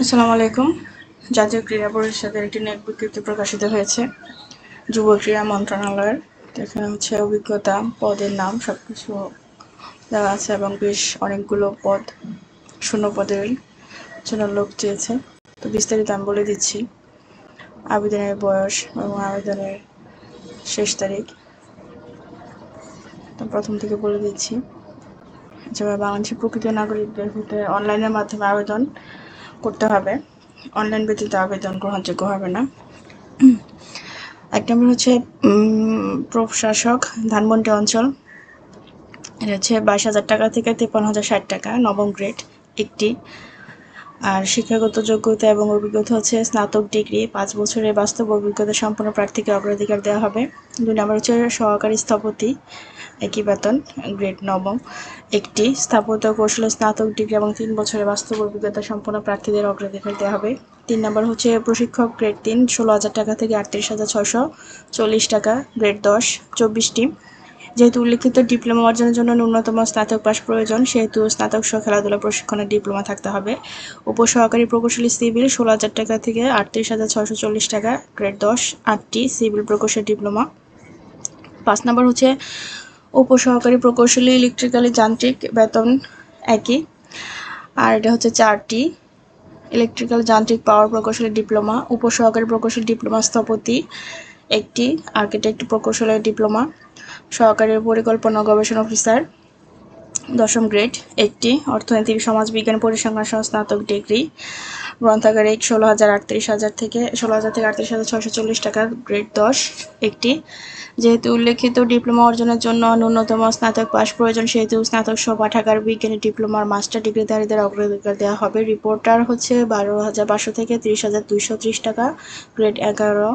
আসসালামু আলাইকুম। জাতীয় ক্রীড়া পরিষদের একটি নেট বিজ্ঞপ্তি প্রকাশিত হয়েছে যুব ক্রীড়া মন্ত্রণালয়ের। তো এখানে হচ্ছে অভিজ্ঞতা, পদের নাম সবকিছু দেওয়া আছে এবং বেশ অনেকগুলো পদ, শূন্য পদের জন্য লোক চেয়েছে। তো বিস্তারিত আমি বলে দিচ্ছি। আবেদনের বয়স এবং আবেদনের শেষ তারিখ তো প্রথম থেকে বলে দিচ্ছি। যেভাবে বাংলাদেশের প্রকৃত নাগরিকদের হতে অনলাইনের মাধ্যমে আবেদন করতে হবে। অনলাইন ব্যতীত আবেদন গ্রহণযোগ্য হবে না। এক নম্বর হচ্ছে প্রশাসক, ধানমন্ডি অঞ্চল। এটা হচ্ছে 22,000 টাকা থেকে 53,060 টাকা, নবম গ্রেড একটি। আর শিক্ষাগত যোগ্যতা এবং অভিজ্ঞতা হচ্ছে স্নাতক ডিগ্রি, 5 বছরের বাস্তব অভিজ্ঞতা সম্পন্ন প্রার্থীকে অগ্রাধিকার দেওয়া হবে। 2 নম্বর হচ্ছে সহকারী স্থপতি, একই বেতন, গ্রেড নবম একটি। স্থাপত্য কৌশলে স্নাতক ডিগ্রি এবং 3 বছরের বাস্তব অভিজ্ঞতা সম্পন্ন প্রার্থীদের অগ্রাধিকার দেওয়া হবে। 3 নম্বর হচ্ছে প্রশিক্ষক, গ্রেড 3, 16,000 টাকা থেকে 38,640 টাকা, গ্রেড 10 24টি। যেহেতু উল্লিখিত ডিপ্লোমা অর্জনের জন্য ন্যূনতম স্নাতক পাস প্রয়োজন, সেহেতু স্নাতক সহ খেলাধুলা প্রশিক্ষণের ডিপ্লোমা থাকতে হবে। উপসহকারী প্রকৌশলী সিভিল, 16,000 টাকা থেকে 38,640 টাকা, গ্রেড 10 8টি, সিভিল প্রকৌশল ডিপ্লোমা। 5 নম্বর হচ্ছে উপসহকারী প্রকৌশলী ইলেকট্রিক্যাল যান্ত্রিক, বেতন একই। আর এটা হচ্ছে 4টি। ইলেকট্রিক্যাল যান্ত্রিক পাওয়ার প্রকৌশলী ডিপ্লোমা, উপসহকারী প্রকৌশলী ডিপ্লোমা স্থপতি একটি, আর্কিটেক্ট প্রকৌশলের ডিপ্লোমা, সহকারী পরিকল্পনা গবেষণা অফিসার 10ম গ্রেড একটি, অর্থনীতি সমাজবিজ্ঞান পরিসংখ্যান সহ স্নাতক ডিগ্রি, গ্রন্থাগারিক 16,000 থেকে 38,640 টাকা, গ্রেড 10 একটি। যেহেতু উল্লেখিত ডিপ্লোমা অর্জনের জন্য ন্যূনতম স্নাতক পাস প্রয়োজন, সেহেতু স্নাতক সহ পাঠাগার বিজ্ঞানী ডিপ্লোমার মাস্টার ডিগ্রিধারীদের অগ্রাধিকার দেওয়া হবে। রিপোর্টার হচ্ছে 12,500 থেকে 30,230 টাকা, গ্রেড 11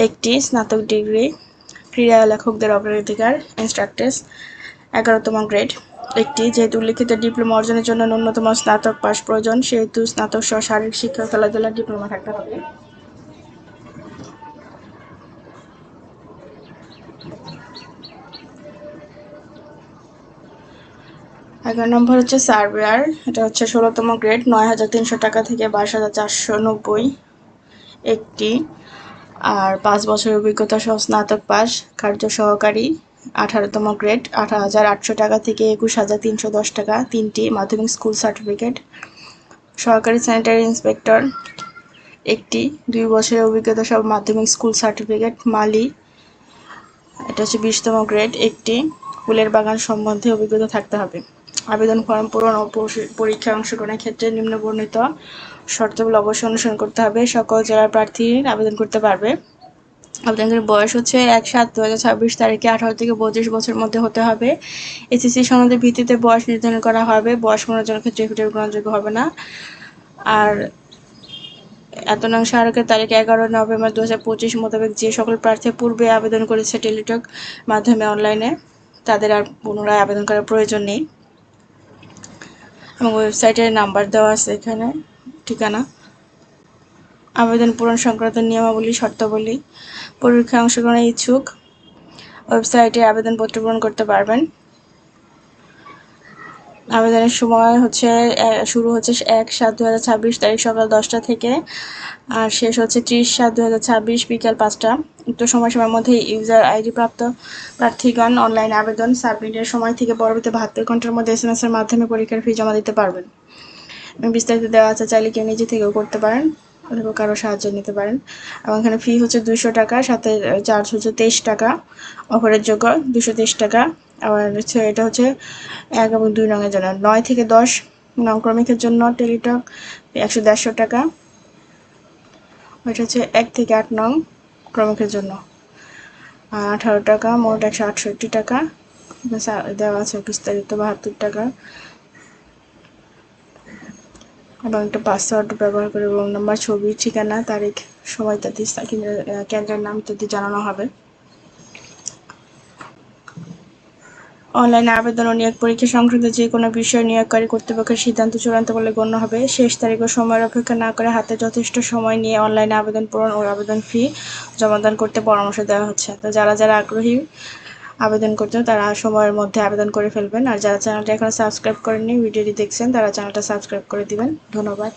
একটি, স্নাতক ডিগ্রি। ক্রীড়া লেখকদের অগ্রাধিকার, ইনস্ট্রাক্টরস 11তম গ্রেড একটি। যেহেতু উল্লিখিত ডিপ্লোমা অর্জনের জন্য ন্যূনতম স্নাতক পাস প্রয়োজন, সেহেতু স্নাতক সহ শারীরিক শিক্ষা খেলাধুলার ডিপ্লোমা থাকতে হবে। এগারো নম্বর হচ্ছে সার্ভেয়ার, এটা হচ্ছে 16তম গ্রেড, 9,300 টাকা থেকে 22,490 একটি। আর 5 বছরের অভিজ্ঞতা সহ স্নাতক পাস। কার্য সহকারী 18তম গ্রেড, 18,800 টাকা থেকে 21,310 টাকা, 3টি, মাধ্যমিক স্কুল সার্টিফিকেট। সহকারী স্যানিটারি ইন্সপেক্টর একটি, 2 বছরের অভিজ্ঞতা সহ মাধ্যমিক স্কুল সার্টিফিকেট। মালি, এটা হচ্ছে 20তম গ্রেড একটি, ফুলের বাগান সম্বন্ধে অভিজ্ঞতা থাকতে হবে। আবেদন ফর্ম পূরণ ও পরীক্ষায় অংশগ্রহণের ক্ষেত্রে নিম্ন বর্ণিত শর্তাবলী অবশ্যই অনুসরণ করতে হবে। সকল জেলার প্রার্থী আবেদন করতে পারবে। আবেদনের বয়স হচ্ছে 1/7/2026 তারিখে 18 থেকে 32 বছরের মধ্যে হতে হবে। এসএসসি সনদের ভিত্তিতে বয়স নির্ধারণ করা হবে। বয়স মনোনয়নের ক্ষেত্রে এফিডেভিট গ্রহণযোগ্য হবে না। আর এত নং স্মারকের তারিখ 11 নভেম্বর 2025 মোতাবেক যে সকল প্রার্থী পূর্বে আবেদন করেছে টেলিটক মাধ্যমে অনলাইনে, তাদের আর পুনরায় আবেদন করার প্রয়োজন নেই। এবং ওয়েবসাইটের নাম্বার দেওয়া আছে এখানে, ঠিকানা। আবেদন পূরণ সংক্রান্ত নিয়মাবলী, শর্তাবলী। পরীক্ষায় অংশগ্রহণের ইচ্ছুক ওয়েবসাইটে আবেদনপত্র পূরণ করতে পারবেন। আবেদনের সময় হচ্ছে শুরু হচ্ছে 1/7/2026 তারিখ সকাল 10টা থেকে, আর শেষ হচ্ছে 30/7/2026 বিকাল 5টা। উক্ত সময়সীমার মধ্যে ইউজার আইডি প্রাপ্ত প্রার্থীগণ অনলাইন আবেদন সাবমিটের সময় থেকে পরবর্তী 72 ঘন্টার মধ্যে SMS এর মাধ্যমে পরীক্ষার ফি জমা দিতে পারবেন। বিস্তারিত দেওয়া আছে, চাইলে কেউ নিজে থেকেও করতে পারেন অথবা কারো সাহায্য নিতে পারেন। এবং এখানে ফি হচ্ছে 200 টাকা, সাথে চার্জ হচ্ছে 23 টাকা, অফারের যোগ্য 223 টাকা। আবার হচ্ছে এটা হচ্ছে 1 এবং 2 নংয়ের জন্য, 9 থেকে 10 নং ক্রমিকের জন্য টেলিটক 150 টাকা। ওইটা হচ্ছে 1 থেকে 8 নং ক্রমিকের জন্য 18 টাকা, মোট 168 টাকা। দেওয়া আছে বিস্তারিত 72 টাকা। এবং একটা পাসওয়ার্ড ব্যবহার করে রোল নাম্বার, ছবি, ঠিকানা, তারিখ, সময় ইত্যাদি, কেন্দ্রের নাম ইত্যাদি জানানো হবে। অনলাইনে আবেদন ও নিয়োগ পরীক্ষা সংক্রান্ত যে কোনো বিষয়ে নিয়োগকারী কর্তৃপক্ষের সিদ্ধান্ত চূড়ান্ত বলে গণ্য হবে। শেষ তারিখ ও সময়ের অপেক্ষা না করে হাতে যথেষ্ট সময় নিয়ে অনলাইনে আবেদন পূরণ ও আবেদন ফি জমাদান করতে পরামর্শ দেওয়া হচ্ছে। তো যারা যারা আগ্রহী আবেদন করতে, তারা সময়ের মধ্যে আবেদন করে ফেলবেন। আর যারা চ্যানেলটা এখনো সাবস্ক্রাইব করেননি, ভিডিওটি দেখছেন, তারা চ্যানেলটা সাবস্ক্রাইব করে দিবেন। ধন্যবাদ।